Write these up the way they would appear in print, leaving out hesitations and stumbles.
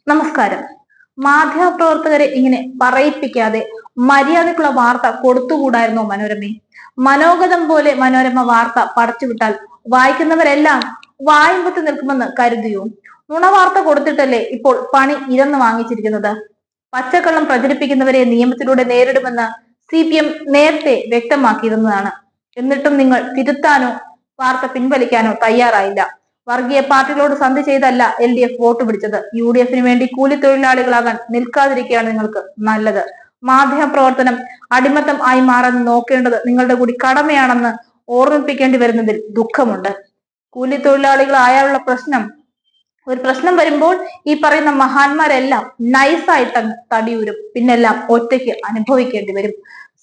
നമസ്കാരം. മാധ്യമപ്രവർത്തകരെ ഇങ്ങനെ പറയിപ്പിക്കാതെ മര്യാദക്കുള്ള വാർത്ത കൊടുത്തുകൂടായിരുന്നോ മനോരമയെ? മനോഗതം പോലെ മനോരമ വാർത്ത പടച്ചുവിട്ടാൽ വായിക്കുന്നവരെല്ലാം വായുമ്പത്ത് നിൽക്കുമെന്ന് കരുതിയോ? നുണവാർത്ത കൊടുത്തിട്ടല്ലേ ഇപ്പോൾ പണി ഇരന്ന് വാങ്ങിച്ചിരിക്കുന്നത്? പച്ചക്കള്ളം പ്രചരിപ്പിക്കുന്നവരെ നിയമത്തിലൂടെ നേരിടുമെന്ന് CPM നേരത്തെ വ്യക്തമാക്കിയിരുന്നതാണ്. എന്നിട്ടും നിങ്ങൾ തിരുത്താനോ വാർത്ത പിൻവലിക്കാനോ തയ്യാറായില്ല. വർഗീയ പാർട്ടികളോട് സന്ധി ചെയ്തല്ല LDF വോട്ട് പിടിച്ചത്. UDFന് വേണ്ടി കൂലിത്തൊഴിലാളികളാകാൻ നിൽക്കാതിരിക്കുകയാണ് നിങ്ങൾക്ക് നല്ലത്. മാധ്യമ പ്രവർത്തനം അടിമത്തം ആയി മാറാൻ നോക്കേണ്ടത് നിങ്ങളുടെ കൂടി കടമയാണെന്ന് ഓർമ്മിപ്പിക്കേണ്ടി വരുന്നതിൽ ദുഃഖമുണ്ട്. കൂലിത്തൊഴിലാളികളായുള്ള ഒരു പ്രശ്നം വരുമ്പോൾ ഈ പറയുന്ന മഹാന്മാരെല്ലാം നൈസായിട്ടങ്ങ് തടിയൂരും. പിന്നെല്ലാം ഒറ്റയ്ക്ക് അനുഭവിക്കേണ്ടി വരും.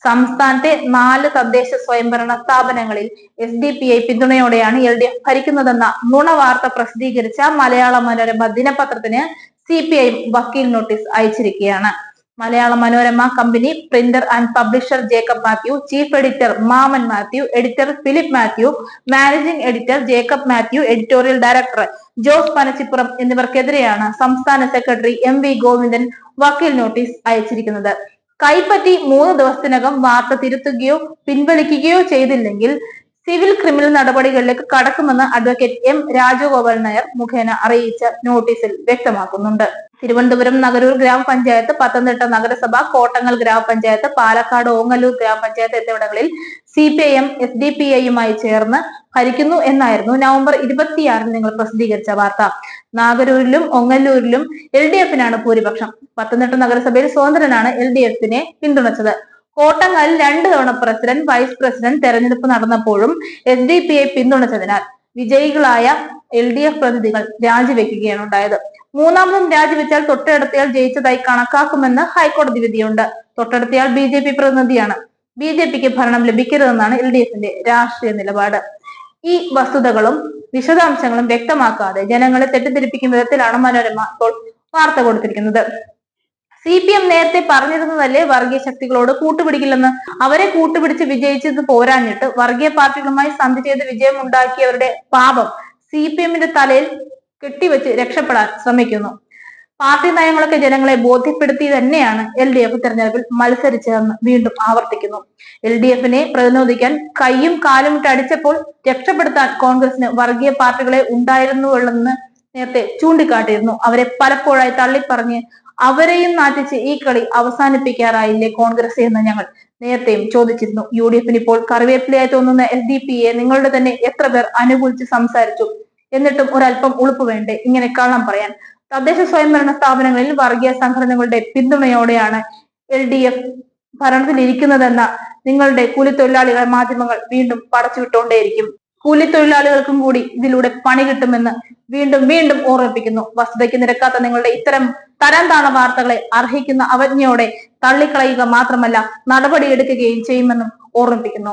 സംസ്ഥാനത്തെ 4 തദ്ദേശ സ്വയംഭരണ സ്ഥാപനങ്ങളിൽ SDPI പിന്തുണയോടെയാണ് LDF ഭരിക്കുന്നതെന്ന നുണവാർത്ത പ്രസിദ്ധീകരിച്ച മലയാള മനോരമ ദിനപത്രത്തിന് CPI വക്കീൽ നോട്ടീസ് അയച്ചിരിക്കുകയാണ്. Malayala Manorama company printer and publisher Jacob Mathew, chief editor Mammen Mathew, editor Philip Mathew, managing editor Jacob Mathew, editorial director Jose Panachippuram എന്നിവർക്കെതിരെയാണ് സംസ്ഥാന സെക്രട്ടറി MV ഗോവിന്ദൻ വക്കീൽ നോട്ടീസ് അയച്ചിരിക്കുന്നത്. കൈപ്പറ്റി 3 ദിവസത്തിനകം വാർത്ത തിരുത്തുകയോ പിൻവലിക്കുകയോ ചെയ്തില്ലെങ്കിൽ സിവിൽ ക്രിമിനൽ നടപടികളിലേക്ക് കടക്കുമെന്ന് അഡ്വക്കേറ്റ് M രാജഗോപാൽ നായർ മുഖേന അറിയിച്ച നോട്ടീസിൽ വ്യക്തമാക്കുന്നുണ്ട്. തിരുവനന്തപുരം നഗരൂർ ഗ്രാമപഞ്ചായത്ത്, പത്തനംതിട്ട നഗരസഭ, കോട്ടങ്ങൽ ഗ്രാമപഞ്ചായത്ത്, പാലക്കാട് ഓങ്ങല്ലൂർ ഗ്രാമപഞ്ചായത്ത് എന്നിവിടങ്ങളിൽ CPIM SDPIയുമായി ചേർന്ന് ഭരിക്കുന്നു എന്നായിരുന്നു നവംബർ 26-ന് നിങ്ങൾ പ്രസിദ്ധീകരിച്ച വാർത്ത. നാഗരൂരിലും ഒങ്ങല്ലൂരിലും LDFനാണ് ഭൂരിപക്ഷം. പത്തനംതിട്ട നഗരസഭയിൽ സ്വതന്ത്രനാണ് LDFനെ പിന്തുണച്ചത്. കോട്ടങ്ങലിൽ 2 തവണ പ്രസിഡന്റ്, വൈസ് പ്രസിഡന്റ് തെരഞ്ഞെടുപ്പ് നടന്നപ്പോഴും SDPI പിന്തുണച്ചതിനാൽ വിജയികളായ LDF പ്രതിനിധികൾ രാജിവെക്കുകയാണ് ഉണ്ടായത്. മൂന്നാമതും രാജിവെച്ചാൽ തൊട്ടടുത്തയാൾ ജയിച്ചതായി കണക്കാക്കുമെന്ന് ഹൈക്കോടതി വിധിയുണ്ട്. തൊട്ടടുത്തയാൾ BJP പ്രതിനിധിയാണ്. BJPക്ക് ഭരണം ലഭിക്കരുതെന്നാണ് LDFന്റെ രാഷ്ട്രീയ നിലപാട്. ഈ വസ്തുതകളും വിശദാംശങ്ങളും വ്യക്തമാക്കാതെ ജനങ്ങളെ തെറ്റിദ്ധരിപ്പിക്കുന്ന വിധത്തിലാണ് മനോരമ ഇപ്പോൾ വാർത്ത കൊടുത്തിരിക്കുന്നത്. CPM നേരത്തെ പറഞ്ഞിരുന്നതല്ലേ വർഗീയ ശക്തികളോട് കൂട്ടുപിടിക്കില്ലെന്ന്. അവരെ കൂട്ടുപിടിച്ച് വിജയിച്ചത് പോരാഞ്ഞിട്ട് വർഗീയ പാർട്ടികളുമായി സന്ധി ചെയ്ത് വിജയം ഉണ്ടാക്കിയവരുടെ പാപം CPMന്റെ തലയിൽ കെട്ടിവെച്ച് രക്ഷപ്പെടാൻ ശ്രമിക്കുന്നു. പാർട്ടി നയങ്ങളൊക്കെ ജനങ്ങളെ ബോധ്യപ്പെടുത്തി തന്നെയാണ് LDF തെരഞ്ഞെടുപ്പിൽ മത്സരിച്ചതെന്ന് വീണ്ടും ആവർത്തിക്കുന്നു. LDFനെ പ്രതിരോധിക്കാൻ കൈയും കാലും ഇട്ട് അടിച്ചപ്പോൾ രക്ഷപ്പെടുത്താൻ കോൺഗ്രസിന് വർഗീയ പാർട്ടികളെ ഉണ്ടായിരുന്നുവെന്ന് നേരത്തെ ചൂണ്ടിക്കാട്ടിയിരുന്നു. അവരെ പലപ്പോഴായി തള്ളിപ്പറഞ്ഞ് അവരെയും നാറ്റിച്ച് ഈ കളി അവസാനിപ്പിക്കാറായില്ലേ കോൺഗ്രസ് എന്ന് ഞങ്ങൾ നേരത്തെയും ചോദിച്ചിരുന്നു. UDFന് ഇപ്പോൾ കറിവേപ്പിലയായി തോന്നുന്ന SDPയെ നിങ്ങളുടെ തന്നെ എത്ര പേർ അനുകൂലിച്ച് സംസാരിച്ചു. എന്നിട്ടും ഒരല്പം ഉളുപ്പ് വേണ്ടേ ഇങ്ങനെ കള്ളം പറയാൻ? തദ്ദേശ സ്വയംഭരണ സ്ഥാപനങ്ങളിൽ വർഗീയ സംഘടനകളുടെ പിന്തുണയോടെയാണ് LDF ഭരണത്തിലിരിക്കുന്നതെന്ന നിങ്ങളുടെ കൂലിത്തൊഴിലാളികളെ മാധ്യമങ്ങൾ വീണ്ടും പടച്ചുവിട്ടുകൊണ്ടേയിരിക്കും. കൂലിത്തൊഴിലാളികൾക്കും കൂടി ഇതിലൂടെ പണി കിട്ടുമെന്ന് വീണ്ടും വീണ്ടും ഓർമ്മിപ്പിക്കുന്നു. വസ്തുതയ്ക്ക് നിരക്കാത്ത നിങ്ങളുടെ ഇത്തരം തരം താണ വാർത്തകളെ അർഹിക്കുന്ന അവജ്ഞയോടെ തള്ളിക്കളയുക മാത്രമല്ല നടപടിയെടുക്കുകയും ചെയ്യുമെന്നും ഓർമ്മിപ്പിക്കുന്നു.